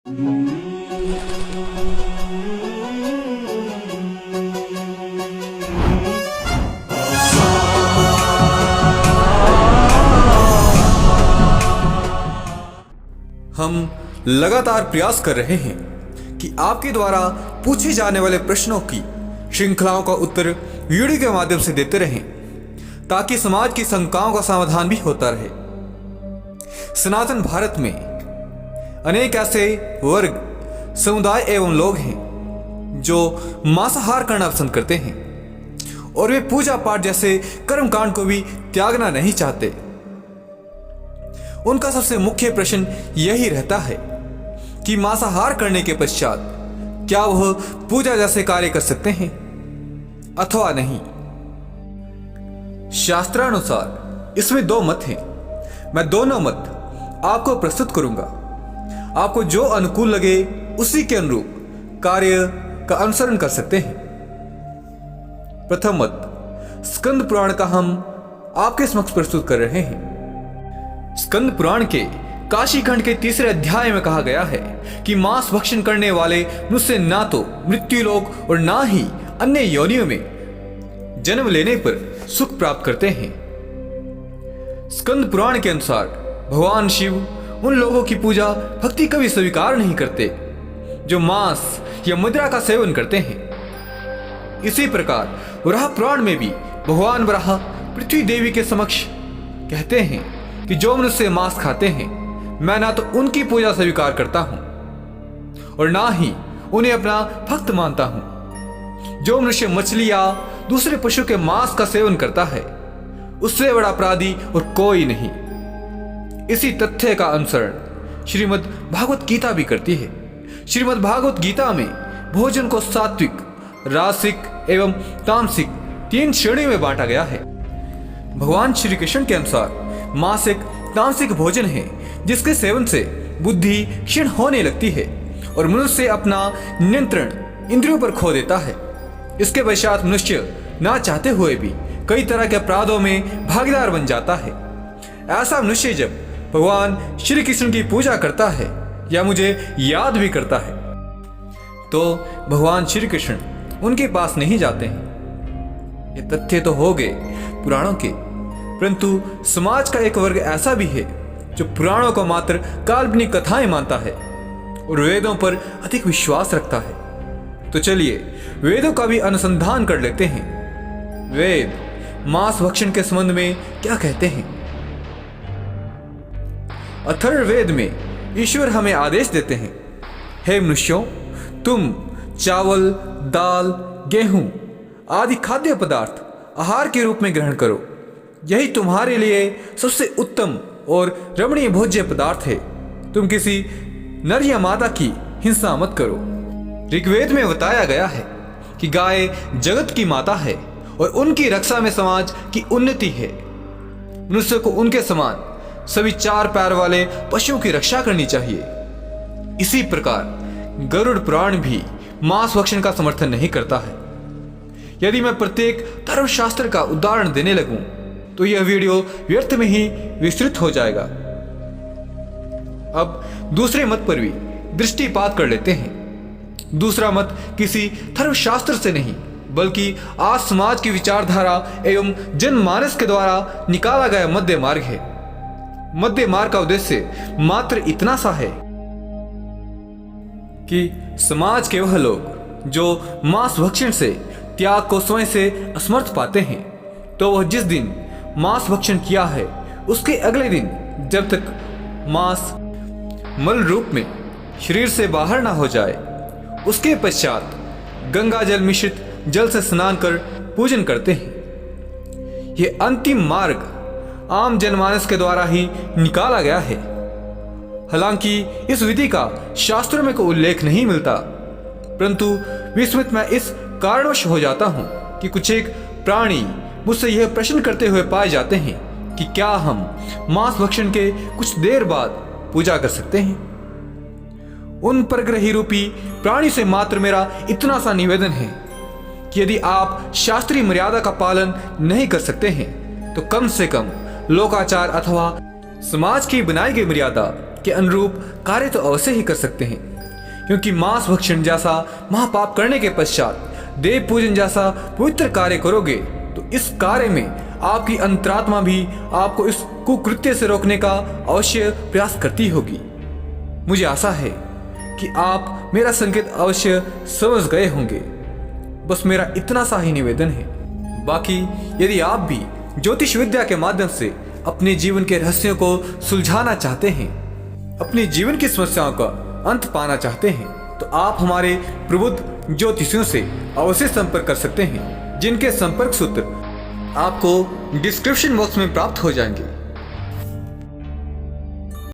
हम लगातार प्रयास कर रहे हैं कि आपके द्वारा पूछे जाने वाले प्रश्नों की श्रृंखलाओं का उत्तर वीडियो के माध्यम से देते रहें, ताकि समाज की शंकाओं का समाधान भी होता रहे। सनातन भारत में अनेक ऐसे वर्ग, समुदाय एवं लोग हैं जो मांसाहार करना पसंद करते हैं और वे पूजा पाठ जैसे कर्मकांड को भी त्यागना नहीं चाहते। उनका सबसे मुख्य प्रश्न यही रहता है कि मांसाहार करने के पश्चात क्या वह पूजा जैसे कार्य कर सकते हैं अथवा नहीं। शास्त्रानुसार इसमें दो मत हैं। मैं दोनों मत आपको प्रस्तुत करूंगा। आपको जो अनुकूल लगे उसी के अनुरूप कार्य का अनुसरण कर सकते हैं। प्रथम मत स्कंद पुराण का हम आपके समक्ष प्रस्तुत कर रहे हैं। स्कंद पुराण के काशी खंड के 3 अध्याय में कहा गया है कि मांस भक्षण करने वाले मनुष्य ना तो मृत्यु लोक और ना ही अन्य योनियों में जन्म लेने पर सुख प्राप्त करते हैं। स्कंद पुराण के अनुसार भगवान शिव उन लोगों की पूजा भक्ति कभी स्वीकार नहीं करते जो मांस या मदिरा का सेवन करते हैं। इसी प्रकार वराह पुराण में भी भगवान वराह पृथ्वी देवी के समक्ष कहते हैं कि जो मनुष्य मांस खाते हैं, मैं ना तो उनकी पूजा स्वीकार करता हूं और ना ही उन्हें अपना भक्त मानता हूं। जो मनुष्य मछली या दूसरे पशु के मांस का सेवन करता है, उससे बड़ा अपराधी और कोई नहीं। इसी तथ्य का अनुसरण श्रीमद् भागवत गीता भी करती है। श्रीमद् भागवत गीता में भोजन को सात्विक, रासिक एवं तामसिक 3 श्रेणियों में बांटा गया है। भगवान श्री कृष्ण के अनुसार मांस एक तामसिक भोजन है जिसके सेवन से बुद्धि क्षीण होने लगती है और मनुष्य अपना नियंत्रण इंद्रियों पर खो देता है। इसके पश्चात मनुष्य ना चाहते हुए भी कई तरह के अपराधों में भागीदार बन जाता है। ऐसा मनुष्य जब भगवान श्री कृष्ण की पूजा करता है या मुझे याद भी करता है तो भगवान श्री कृष्ण उनके पास नहीं जाते हैं। ये तथ्य तो हो गए पुराणों के, परंतु समाज का एक वर्ग ऐसा भी है जो पुराणों को मात्र काल्पनिक कथाएं मानता है और वेदों पर अधिक विश्वास रखता है। तो चलिए वेदों का भी अनुसंधान कर लेते हैं। वेद मांस भक्षण के संबंध में क्या कहते हैं? अथर्ववेद में ईश्वर हमें आदेश देते हैं, हे मनुष्यों, तुम चावल, दाल, गेहूं आदि खाद्य पदार्थ आहार के रूप में ग्रहण करो। यही तुम्हारे लिए सबसे उत्तम और रमणीय भोज्य पदार्थ है। तुम किसी नर या मादा की हिंसा मत करो। ऋग्वेद में बताया गया है कि गाय जगत की माता है और उनकी रक्षा में समाज की उन्नति है। मनुष्य को उनके समान सभी 4 पैर वाले पशुओं की रक्षा करनी चाहिए। इसी प्रकार गरुड़ पुराण भी मांस भक्षण का समर्थन नहीं करता है। यदि मैं प्रत्येक धर्मशास्त्र का उदाहरण देने लगूं तो यह वीडियो व्यर्थ में ही विस्तृत हो जाएगा। अब दूसरे मत पर भी दृष्टिपात कर लेते हैं। दूसरा मत किसी धर्मशास्त्र से नहीं बल्कि आज समाज की विचारधारा एवं जनमानस के द्वारा निकाला गया मध्य मार्ग है। मध्य मार्ग का उद्देश्य मात्र इतना सा है कि समाज के वह लोग जो मांस भक्षण से त्याग को स्वयं से असमर्थ पाते हैं, तो वह जिस दिन मांस भक्षण किया है उसके अगले दिन जब तक मांस मल रूप में शरीर से बाहर ना हो जाए, उसके पश्चात गंगा जल मिश्रित जल से स्नान कर पूजन करते हैं। यह अंतिम मार्ग आम जनमानस के द्वारा ही निकाला गया है। हालांकि इस विधि का शास्त्रों में कोई उल्लेख नहीं मिलता, परंतु विस्मित मैं इस कारणवश हो जाता हूं कि कुछ एक प्राणी मुझसे यह प्रश्न करते हुए पाए जाते हैं कि क्या हम मांस भक्षण के कुछ देर बाद पूजा कर सकते हैं। उन परग्रही रूपी प्राणी से मात्र मेरा इतना सा निवेदन है कि यदि आप शास्त्रीय मर्यादा का पालन नहीं कर सकते हैं तो कम से कम लोकाचार अथवा समाज की बनाई गई मर्यादा के अनुरूप कार्य तो अवश्य ही कर सकते हैं। क्योंकि मांस भक्षण जैसा महापाप करने के पश्चात देव पूजन जैसा पवित्र कार्य करोगे तो इस कार्य में आपकी अंतरात्मा भी आपको इस कुकृत्य से रोकने का अवश्य प्रयास करती होगी। मुझे आशा है कि आप मेरा संकेत अवश्य समझ गए होंगे। बस मेरा इतना सा ही निवेदन है। बाकी यदि आप भी ज्योतिष विद्या के माध्यम से अपने जीवन के रहस्यों को सुलझाना चाहते हैं, अपने जीवन की समस्याओं का अंत पाना चाहते हैं, तो आप हमारे प्रबुद्ध ज्योतिषियों से अवश्य संपर्क कर सकते हैं, जिनके संपर्क सूत्र आपको डिस्क्रिप्शन बॉक्स में प्राप्त हो जाएंगे।